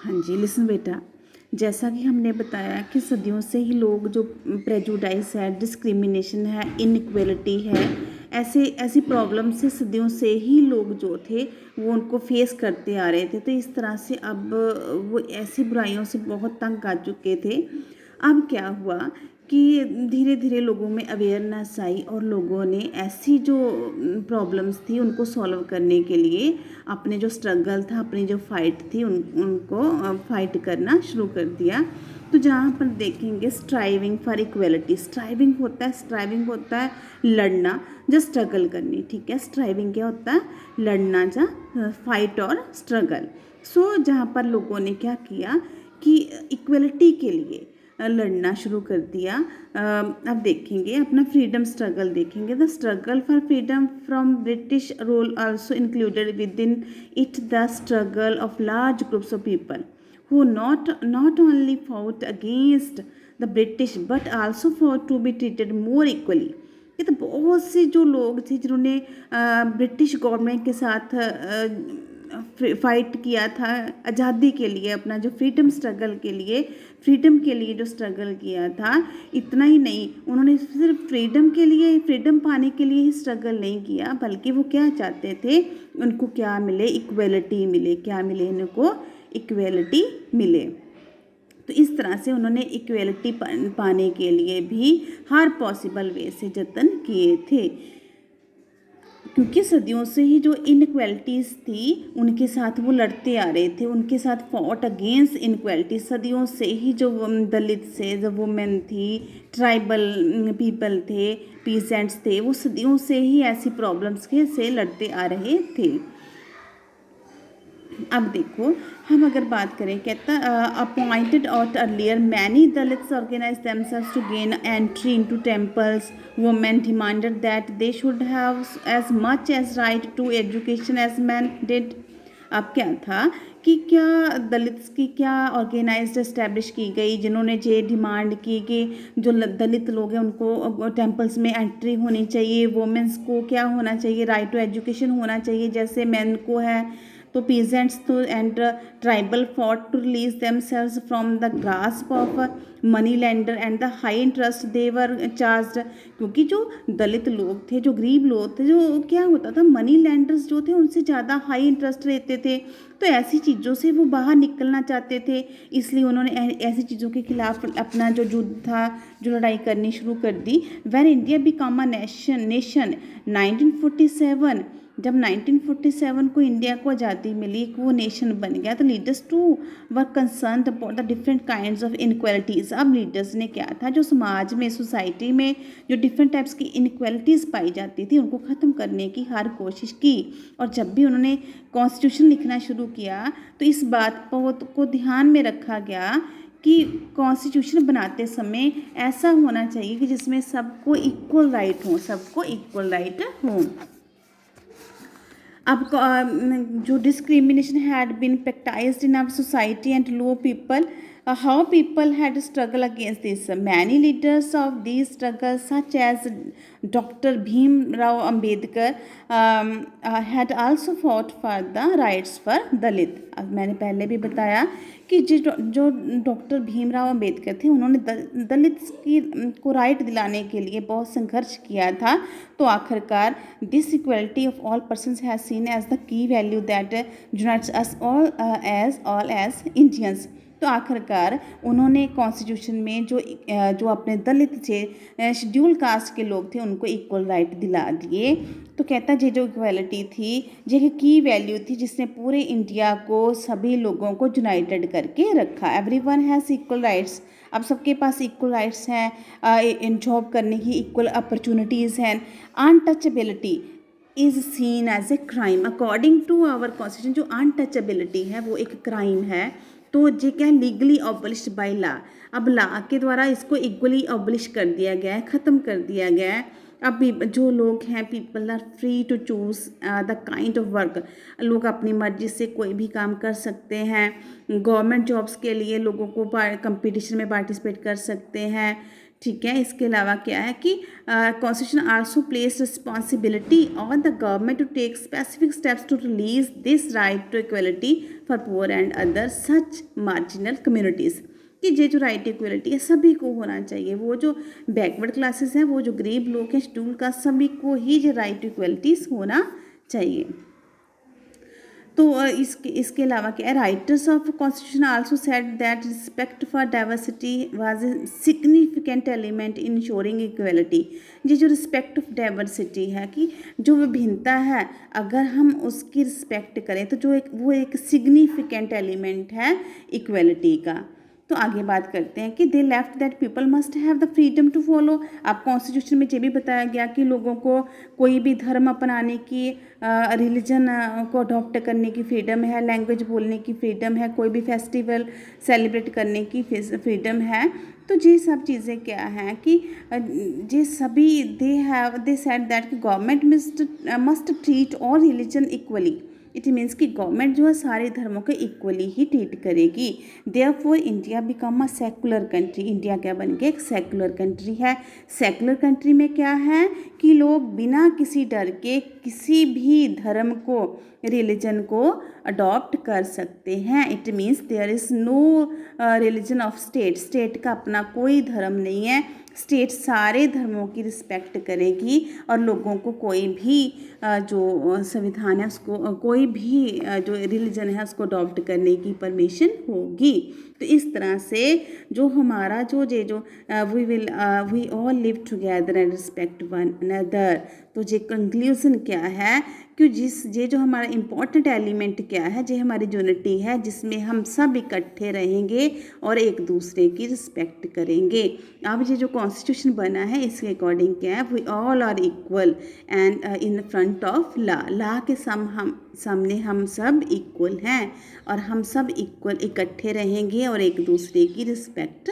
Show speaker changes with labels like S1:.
S1: हाँ जी, लिसन बेटा, जैसा कि हमने बताया कि सदियों से ही लोग जो प्रेजुडाइज है, डिस्क्रिमिनेशन है, इनइक्वालिटी है, ऐसे ऐसी प्रॉब्लम से सदियों से ही लोग जो थे वो उनको फेस करते आ रहे थे। तो इस तरह से अब वो ऐसी बुराइयों से बहुत तंग आ चुके थे। अब क्या हुआ कि धीरे धीरे लोगों में अवेयरनेस आई और लोगों ने ऐसी जो प्रॉब्लम्स थी उनको सॉल्व करने के लिए अपने जो स्ट्रगल था, अपनी जो फाइट थी उनको फाइट करना शुरू कर दिया। तो जहाँ पर देखेंगे स्ट्राइविंग फॉर इक्वलिटी, स्ट्राइविंग होता है लड़ना, जो स्ट्रगल करनी, ठीक है। स्ट्राइविंग क्या होता है? लड़ना, जा फाइट और स्ट्रगल। सो जहाँ पर लोगों ने क्या किया कि इक्वलिटी के लिए लड़ना शुरू कर दिया। अब देखेंगे अपना फ्रीडम स्ट्रगल देखेंगे। The struggle for freedom from British rule also included with in it the struggle of large groups of people who not only fought against the British but also fought to be treated more equally। ये तो बहुत से जो लोग थे जिन्होंने British government के साथ फाइट किया था आज़ादी के लिए, अपना जो फ्रीडम स्ट्रगल के लिए, फ्रीडम के लिए जो स्ट्रगल किया था। इतना ही नहीं, उन्होंने सिर्फ फ्रीडम के लिए, फ्रीडम पाने के लिए ही स्ट्रगल नहीं किया, बल्कि वो क्या चाहते थे, उनको क्या मिले? इक्वलिटी मिले। क्या मिले इनको? इक्वलिटी मिले। तो इस तरह से उन्होंने इक्वलिटी पाने के लिए भी हर पॉसिबल वे से जतन किए थे, क्योंकि सदियों से ही जो इनक्वालिटीज़ थी उनके साथ वो लड़ते आ रहे थे, उनके साथ फॉट अगेंस्ट इनक्वालिटी। सदियों से ही जो दलित से, जो वुमेन थी, ट्राइबल पीपल थे, पीसेंट्स थे, वो सदियों से ही ऐसी प्रॉब्लम्स के से लड़ते आ रहे थे। अब देखो, हम अगर बात करें, कहता appointed out earlier many Dalits organize themselves to gain entry into temples. Women demanded that they should have as much as right to education as man did. अब क्या था कि क्या दलित्स की क्या ऑर्गेनाइज्ड एस्टेब्लिश की गई, जिन्होंने ये डिमांड की कि जो दलित लोग हैं उनको टेम्पल्स में एंट्री होनी चाहिए, वुमेंस को क्या होना चाहिए? राइट टू एजुकेशन होना चाहिए जैसे मैन को है। तो पीजेंट्स तो and tribal fought to release themselves from the grasp of money lender and the high interest they were charged. क्योंकि जो दलित लोग थे, जो गरीब लोग थे, जो क्या होता था, मनी लेंडर्स जो थे उनसे ज़्यादा हाई इंटरेस्ट लेते थे। तो ऐसी चीज़ों से वो बाहर निकलना चाहते थे, इसलिए उन्होंने ऐसी चीज़ों के खिलाफ अपना जो युद्ध था, जो लड़ाई करनी शुरू कर दी। When India become a nation 1947, जब 1947 को इंडिया को आज़ादी मिली, वो नेशन बन गया, तो leaders too were concern about the different kinds of inequalities. अब लीडर्स ने क्या था, जो समाज में, सोसाइटी में जो डिफरेंट टाइप्स की इनक्वालिटीज़ पाई जाती थी उनको ख़त्म करने की हर कोशिश की। और जब भी उन्होंने कॉन्स्टिट्यूशन लिखना शुरू किया तो इस बात को ध्यान में रखा गया कि कॉन्स्टिट्यूशन बनाते समय ऐसा होना चाहिए कि जिसमें सबको इक्वल राइट हो, सबको इक्वल राइट हो। अब जो discrimination had been practised in our society and low people, how people had struggled against this. Many leaders of these struggles, such as Dr. Bhim Rao Ambedkar, had also fought for the rights for Dalit। अब मैंने पहले भी बताया कि जो doctor Bhimrao Ambedkar थे, उन्होंने दलित की को राइट दिलाने के लिए बहुत संघर्ष किया था। तो आखिरकार this equality of all persons has seen as the key value that unites us all as Indians. तो आखिरकार उन्होंने कॉन्स्टिट्यूशन में जो अपने दलित थे, शेड्यूल कास्ट के लोग थे, उनको इक्वल राइट दिला दिए। तो कहता है जो इक्वलिटी थी, ये की वैल्यू थी जिसने पूरे इंडिया को, सभी लोगों को यूनाइटेड करके रखा। Everyone has equal rights. अब सबके पास इक्वल राइट्स हैं, जॉब करने की इक्वल अपॉर्चुनिटीज़ हैं। Untouchability is seen as a crime according to our constitution. जो अनटचेबिलिटी है वो एक क्राइम है। तो ये क्या, लीगली ऑबलिश्ड बाय लॉ। अब लॉ के द्वारा इसको इक्वली ऑबलिश कर दिया गया है, ख़त्म कर दिया गया है। अब जो लोग हैं, people are free to choose the kind of work. लोग अपनी मर्जी से कोई भी काम कर सकते हैं। गवर्नमेंट जॉब्स के लिए लोगों को कंपटीशन में पार्टिसिपेट कर सकते हैं। ठीक है। इसके अलावा क्या है कि constitution also place responsibility on the government to take specific steps to realise this right to equality for poor and other such marginal communities, कि ये जो राइट इक्वलिटी है सभी को होना चाहिए। वो जो बैकवर्ड क्लासेस हैं, वो जो गरीब लोग हैं, शेड्यूल कास्ट, सभी को ही ये राइट इक्वलिटीज़ होना चाहिए। तो इसके अलावा क्या है, writers of constitution also said that respect for diversity was a significant element in ensuring equality. ये जो रिस्पेक्ट ऑफ डाइवर्सिटी है, कि जो विभिन्नता है अगर हम उसकी रिस्पेक्ट करें तो वो एक सिग्निफिकेंट एलिमेंट है इक्वलिटी का। तो आगे बात करते हैं कि they left that people must have the freedom to follow. अब कॉन्स्टिट्यूशन में ये भी बताया गया कि लोगों को कोई भी धर्म अपनाने की, रिलीजन को अडॉप्ट करने की फ्रीडम है, लैंग्वेज बोलने की फ्रीडम है, कोई भी फेस्टिवल सेलिब्रेट करने की फ्रीडम है। तो ये सब चीज़ें क्या हैं कि ये सभी they said that government must treat all religion equally. It means कि गवर्नमेंट जो है सारे धर्मों को इक्वली ही ट्रीट करेगी। देयरफॉर इंडिया बिकम अ सेकुलर कंट्री। इंडिया क्या बन गया, एक सेकुलर कंट्री है। सेकुलर कंट्री में क्या है कि लोग बिना किसी डर के किसी भी धर्म को, रिलीजन को अडॉप्ट कर सकते हैं। It means there is no religion of state. State का अपना कोई धर्म नहीं है। स्टेट सारे धर्मों की रिस्पेक्ट करेगी और लोगों को कोई भी जो संविधान है उसको, कोई भी जो रिलीजन है उसको अडॉप्ट करने की परमिशन होगी। तो इस तरह से जो हमारा जो we all live together and respect one another. तो ये कंक्लूजन क्या है कि ये जो हमारा इम्पोर्टेंट एलिमेंट क्या है, जो हमारी यूनिटी है, जिसमें हम सब इकट्ठे रहेंगे और एक दूसरे की रिस्पेक्ट करेंगे। अब ये जो कॉन्स्टिट्यूशन बना है इसके अकॉर्डिंग क्या है, we all are equal and in front of law के सामने हम सब इक्वल हैं और हम सब इक्वल इकट्ठे रहेंगे और एक दूसरे की रिस्पेक्ट